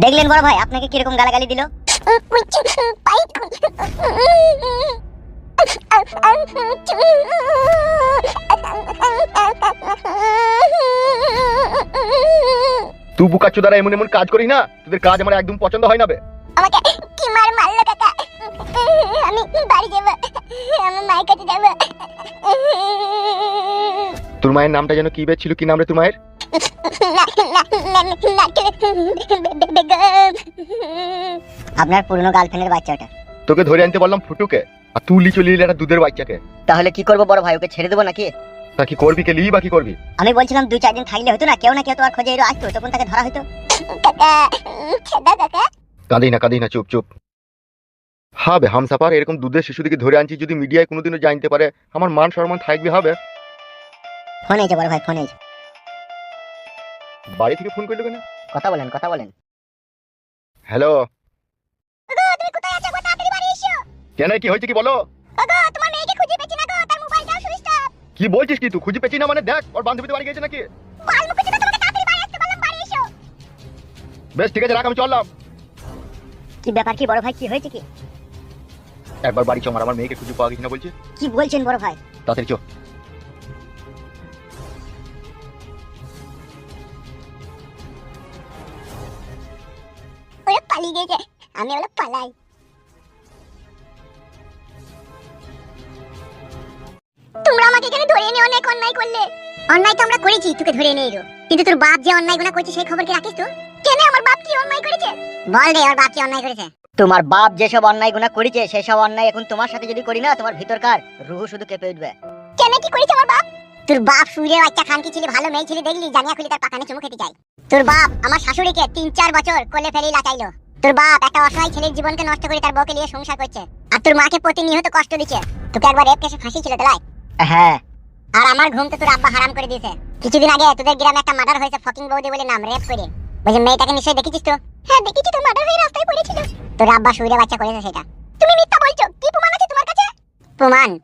দেখলেন বড় ভাই আপনাকে কিরকম গালাগালি দিল? তুই বুকাচ্চু দ্বারা এমন এমন কাজ করিস না, তোদের কাজ আমার একদম পছন্দ হয় না বে। আমাকে কি মারলো কাকা? আমি বাড়ি যাব, আমার মায়ের কাছে যাব। তোর মায়ের নামটা যেন কি বে ছিল, কি নাম রে তোর মায়ের? আপনার পুরনো গার্লফ্রেন্ডের বাচ্চাটা। তোকে ধরে আনতে বললাম ফুটুকে, আর তুই লি চলে এলি একটা দুধের বাচ্চাকে। তাহলে কি করবো বড় ভাই, ওকে ছেড়ে দেবো নাকি? তা কি করবি, কে লিবি বা কি করবি? আমি বলছিলাম 2-4 দিন থাকলে হতো না, কেউ না কেউ তো আর খোঁজে এলো আসতো, তখন তাকে ধরা হতো। কাকা ছেদা কাকা। কাঁদি না, চুপ চুপ। হবে হামসাপার, এরকম দুধের শিশুদিকে ধরে আনছি, যদি মিডিয়ায় কোনোদিনও জানতে পারে আমার মান সম্মান থাকবে হবে। ফোন এসে বড় ভাই, ফোন এসে। বাড়ি থেকে ফোন করলো কেন? কথা বলেন। হ্যালো, তুমি কোথায় আছো গো? তাড়াতাড়ি বাড়ি এসো। কেন, কি হয়েছে কি বলো? গো তোমার মেয়েকে খুঁজে পেছি না গো, তার মোবাইলটাও সুইচ অফ। কি বলছিস কি তুই? খুঁজে পেছি না মানে? দেখ ওর বান্ধবীদের বাড়ি গেছে নাকি? বালমুখী ছিল, তোমাকে তাড়াতাড়ি বাড়ি আসতে বললাম, বাড়ি এসো। বেশ ঠিক আছে, রাখ, আমি চললাম। কি ব্যাপার কি বড় ভাই, কি হয়েছে কি? একবার বাড়ি চল, আমার মেয়েকে খুঁজে পাওয়া গেছে না বলছি। কি বলছেন বড় ভাই? তাড়াতাড়ি চল। ওরে পালিয়ে গেছে, আমি ওরা পালাই। তোমরা আমাকে এখানে ধরে এনে অনেক অন্যায় করলে। অন্যায় তো আমরা করেছি, তোকে ধরে এনে এলো, কিন্তু তোর বাপ যে অন্যায় গুনাহ করছে সেই খবর কি রাখিস তুই? কেন, আমার বাপ কি অন্যায় করেছে? বল রে, ওর বাপ কি অন্যায় করেছে? তোমার বাপ যেসব অন্যায় গুনাহ করেছে সেই সব অন্যায় এখন তোমার সাথে যদি করি না, তোমার ভিতরকার রুহ শুধু কেঁপে উঠবে। কেন, কি করেছে আমার বাপ? তোর বাপ সুরে বাচ্চা খানকি ছেলে, ভালো মেয়ে ছেলে দেখলি জানিয়া খুলি তার পাকানে চুমু খেতে চাই। তোর বাপ আমার শাশুড়িকে 3-4 বছর কোলে ফেলে লাচাইলো। তোর বাপ একটা অসহায় ছেলের জীবনকে নষ্ট করে তার বউকে নিয়ে সংসার করছে, আর তোর মাকে প্রতিনিয়ত কষ্ট দিচ্ছে। তোকে একবার রেপ কেসে ফাঁসি ছিল তাই? হ্যাঁ। আর আমার ঘুম তো তোর আব্বা হারাম করে দিয়েছে। কিছুদিন আগে তোদের গ্রামে একটা মার্ডার হয়েছে, ফকিং বৌদি বলে নাম, রেপ করে। বলছে মেয়েটাকে নিশ্চয়ই দেখেছিস তো? হ্যাঁ দেখেছি, তো মার্ডার হয়ে রাস্তায় পড়েছিল। তোর আব্বা সুরে বাচ্চা করেছে সেটা। তুমি মিথ্যা বলছো, কি প্রমাণ আছে তোমার কাছে?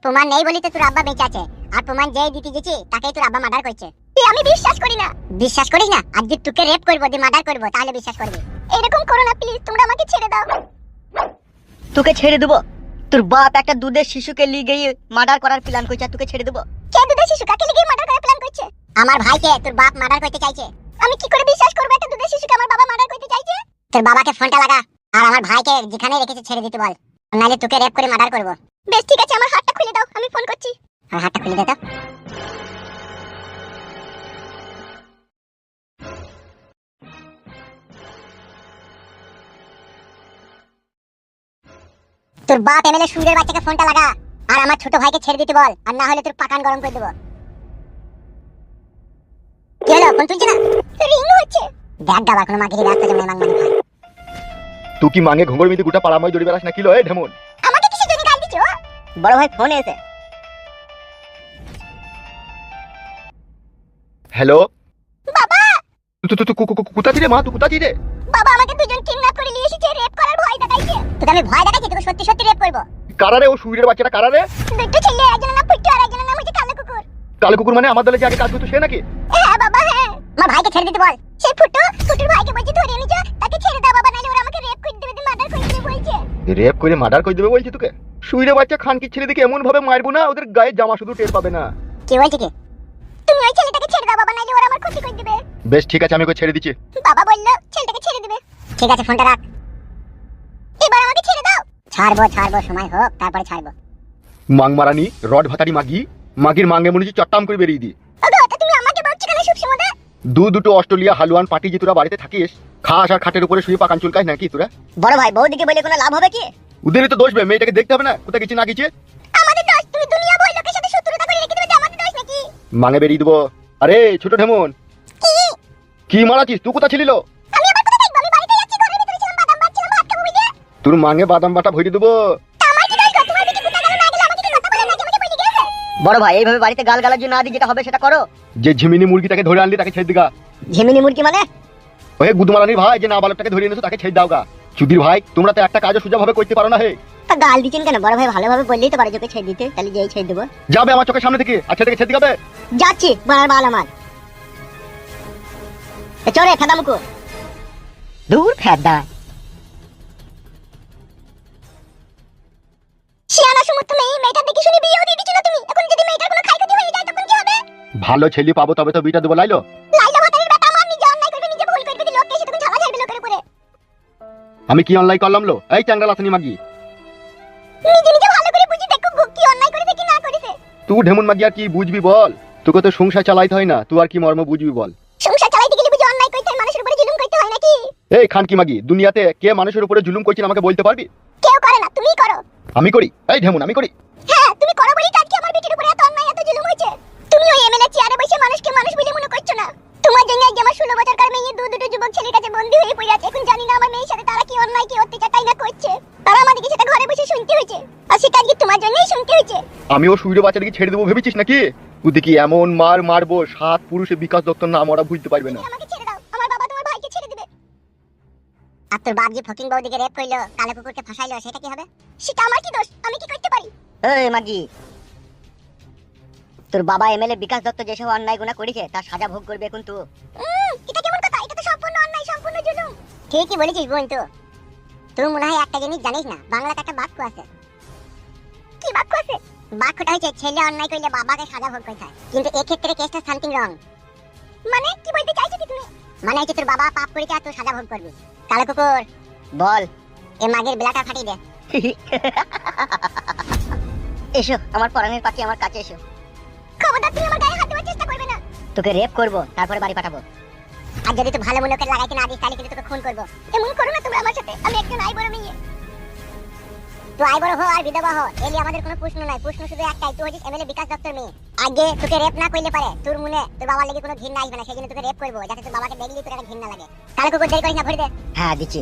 প্রমাণ নেই বলি তো তোর আব্বা বেঁচে আছে, আর প্রমাণ যেই দিতে গেছি তাকেই তোর আব্বা মার্ডার করছে। আমি বিশ্বাস করি না। বিশ্বাস করিস না? আজ যদি তোকে রেপ করবো, দিয়ে মার্ডার করবো, তাহলে বিশ্বাস করবি। এরকম করো না প্লিজ, তোমরা আমাকে ছেড়ে দাও। তোকে ছেড়ে দেবো? তোর বাপ একটা দুধের শিশুকে নিয়ে গিয়ে মার্ডার করার প্ল্যান করছে, তোকে ছেড়ে দেবো? কে দুধের শিশু, কাকে নিয়ে মার্ডার করার প্ল্যান করছে? আমার ভাইকে তোর বাপ মার্ডার করতে চাইছে। আমি কি করে বিশ্বাস করব একটা দুধের শিশুকে আমার বাবা মার্ডার করতে চাইছে? তোর বাবাকে ফোনটা লাগা, আর আমার ভাইকে যেখানে রেখেছে ছেড়ে দিতে বল, নাহলে তোকে রেপ করে মার্ডার করব। বেশ ঠিক আছে, আমার হাতটা খুলে দাও, আমি ফোন করছি। আর হাতটা খুলে দে তো। তোর বাপ এমএলএ সুরের বাচ্চাকে ফোনটা লাগা, আর আমার ছোট ভাইকে ছেড়ে দিতে বল, আর না হলে তোর পাকান গরম করে দেব। কি হলো, ফোন তুলছে না? রিং হচ্ছে। দেখ দাবার কোনো মাগিরি রাস্তা জমে মাং মানে ভাই। তুই কি মাঙে ঘুঙর মিতে গোটা পাড়াময় দড়ি বেড়াস না কিলো? এই ঢেমন, আমাকে কিসের জন্য গাল দিছো? বড় ভাই ফোন এসে। হ্যালো বাবা। তুই কোথা ছিলে মা? তুই কোথা ছিলে? বাবা আমাকে দুজন কিডন্যাপ করে নিয়ে এসেছে, রেপ করার ভয় দেখাইছে। তোকে আমি ভয় দেখাইছি, তোকে সত্যি সত্যি রেপ করব। কারারে ও সুইরের বাচ্চাটা কারারে? দুটো ছেলে, একজনের নাম ফুটু আর একজনের নাম হচ্ছে কালো কুকুর। কালো কুকুর মানে আমার দলে যে আগে কাজ করতো সে নাকি? হ্যাঁ বাবা হ্যাঁ। আমার ভাইকে ছেড়ে দিতে বল। সেই ফুটুর ভাইকে বলছি ধরে এনেছো, তাকে ছেড়ে দাও বাবা, নাহলে ওরা আমাকে রেপ করে দেবে, মার্ডার করে দেবে বলছে। রেপ করে মার্ডার করে দেবে বলছি তোকে? সুইরে বাচ্চা খানকি ছেলে দিকে এমন ভাবে মারবো না, ওদের গায়ে জামা শুধু টের পাবে না। কি বলছে কি? তুমি ওই ছেলেটাকে ছেড়ে দাও বাবা, নাহলে ওরা আমার ক্ষতি করে দেবে। বেশ ঠিক আছে, আমি ওকে ছেড়ে দিচ্ছি। বাবা বললো ছেলেটাকে ছেড়ে দিবে। ঠিক আছে, ফোনটা রাখ। এবার আমাকে ছেড়ে দাও। ছাড়বো, সময় হোক তারপরে ছাড়বো। মাংমারানি রড ভাতারি মাগির মাঙ্গে মনে হচ্ছে চট্টাম করে বেরিয়ে দি। ওগো তা তুমি আমাকে বলছো কেন সবসময়? দুটো অস্ট্রেলিয়া হালুয়ান পার্টি যে তোরা বাড়িতে থাকিস, খাস আর খাটের উপরে শুয়ে পাকান চুলকাস নাকি তোরা? বড় ভাই বউদিকে বলে কোনো লাভ হবে কি? ওদেরই তো দোষ বে, মেয়েটাকে দেখতে হবে না কোথায় গেছে না গেছে? আমাদের দোষ? তুমি দুনিয়া বই লোকের সাথে শত্রুতা করে রেখে দেবে, আমাদের দোষ নাকি? মাঙ্গে বেরিয়ে দেবো। আরে ছোট ঢেমন, কি মারাছিস? তুই কোথা ছিলিল? আমি আবার কোথায় দেখব? আমি বাড়িতে যাচ্ছি, ঘরের ভিতরে ছিলাম, বাদাম বাচ্চালাম, ভাত খাবো বুঝে। তোর মাঙ্গে বাদাম বাটা ভরে দেবো। আমার কি দোষ গো? তোমার দিকে কোথা গেল না গেল আমাকে কি কথা বলে নাকি আমাকে বলে গেছে? বড় ভাই এইভাবে বাড়িতে গালগালাজ না দি, যেটা হবে সেটা করো। যে ঝিমিনি মুরগিটাকে ধরে আনলি তাকে ছেড়ে দিগা। ঝিমিনি মুরগি মানে? ওই গুদমারানির ভাই যে নাবালকটাকে ধরে এনেছো তাকে ছেড়ে দাও গা। চুদির ভাই তোমরা তো একটা কাজও সোজাভাবে করতে পারো না হে। তা গাল দিচ্ছেন কেন? বড় ভাই ভালোভাবে বললেই তো পারে যোকে ছেড়ে দিতে, তাহলে যেই ছেড়ে দেবো। যাবে আমার চোখের সামনে থেকে, আর ছেলেকে ছেড়ে দিবে। যাচ্ছি বড়ার বাল আমার। চলে ফেদা মুকু দূর ফেদা। শিয়ানা সমুদ্র তুমি এই মেয়েটা দেখি শুনি বিয়েও দিয়ে দিচ্ছ না তুমি। এখন যদি মেয়েটার কোনো ক্ষয়ক্ষতি হয়ে যায় তখন কি হবে? ভালো ছেলে পাবো তবে তো বিটা দেবো লাইলো। লাইলা ভাতারের বেটা আমার নিজে অন্যায় করবে, নিজে ভুল করবে, লোককে এসে তখন ঝালা ঝাড়বে লোকের উপরে। আমি কি অনলাইন করলাম লো? এই চ্যাংড়া লাথনি মাগি, নিজে নিজে ভালো করে বুঝি দেখো কি অন্যায় করেছে কি না করেছে। তুই ঢেমন মাগি আর কি বুঝবি বল? তোকে তো সংসার চালাইতে হয় না, তুই আর কি মর্ম বুঝবি বল? সংসার চালাইতে গেলে বুঝি অন্যায় করতে হয়, মানুষের উপরে জুলুম করতে হয় নাকি? এই খান কি মাগি, দুনিয়াতে কে মানুষের উপরে জুলুম করছে আমাকে বলতে পারবি? কেউ করে না, তুমিই করো। আমি করি? এই ঢেমন আমি করি? হ্যাঁ তুমি করো বলেই তো আজকে আমার বেটির উপরে এত অন্যায় এত জুলুম হয়েছে। তুমি ওই এমএলএ চেয়ারে বসে মানুষকে মানুষ বলে মনে করছো না। তোমার জন্য আজ আমার 16 বছরকার মেয়ে দুটো যুবক ছেলের কাছে বন্দী হয়ে পড়ে আছে। এখন জানি না আমার মেয়ের সাথে তারা কি অন্যায় কি অত্যাচার তাই না করছে। তারা আমাদেরকে সেটা ঘরে বসে শুনতে হয়েছে, আর সেটা আজকে তোমার জন্যই শুনতে হয়েছে। আমি ও সুইরে বাচ্চাটাকে ছেড়ে দেবো ভেবেছিস নাকি? তুই দেখি এমন মার মারবো, 7 পুরুষে বিকাশ দত্ত নাম ওরা বুঝতে পারবে না। আমাকে ছেড়ে দাও, আমার বাবা তোমার ভাইকে ছেড়ে দিবে। আর তোর বাপ যে ফকিং বউদিকে রেপ কইলো, কালো কুকুরকে ফাঁসাইলো, সেটা কি হবে? সেটা আমার কি দোষ? আমি কি করতে পারি? এই মাগি, তোর বাবা এমএলএ বিকাশ দত্ত যেসব অন্যায় গুনাহ করেছে তার সাজা ভোগ করবে এখন তুই। এটা কেমন কথা? এটা তো সম্পূর্ণ অন্যায়, সম্পূর্ণ জুলুম। ঠিকই বলেছিস বোন। তুই মনে হয় একটা জিনিস জানিস না, বাংলাতে একটা বাক্য আছে। কি বাক্য আছে? বাক্যটা হচ্ছে ছেলে অন্যায় করলে বাবাকে সাজা ভোগ করতে হয়, কিন্তু এই ক্ষেত্রে কেসটা সামথিং রং। মানে কি বলতে চাইছো কি তুমি? মানে হচ্ছে তোর বাবা পাপ করেছে আর তুই সাজা ভোগ করবি। কালো কুকুর বল, এ মাগের বেলাটা ফাটিয়ে দে। এসো আমার পরাণের পাখি, আমার কাছে এসো। খবরদার তুমি আমার গায়ে হাত দেওয়ার চেষ্টা করবে না। তোকে রেপ করব, তারপরে বাড়ি পাঠাবো। আর যদি তুই ভালো মনে করে লাগাইতে না দিস তাহলে কিন্তু তোকে খুন করব। এমন করো না তোমরা আমার সাথে। আমি একজন আই বড় মেয়ে। তুই আই বড় হো আর বিধবা হো, এলি আমাদের কোনো প্রশ্ন নাই। প্রশ্ন শুধু একটাই, তুই হচ্ছিস এমএলএ বিকাশ দত্তর মেয়ে। আগে তোকে রেপ না করলে পারে তোর মনে তোর বাবার লাগি কোনো ঘৃণা আসবে না, সেজন্য তোকে রেপ করব, যাতে তোর বাবাকে দেখলি তোর একটা ঘৃণা লাগে। কালো কুকুর দেরি করিস না, ভরে দে। হ্যাঁ দিচ্ছি।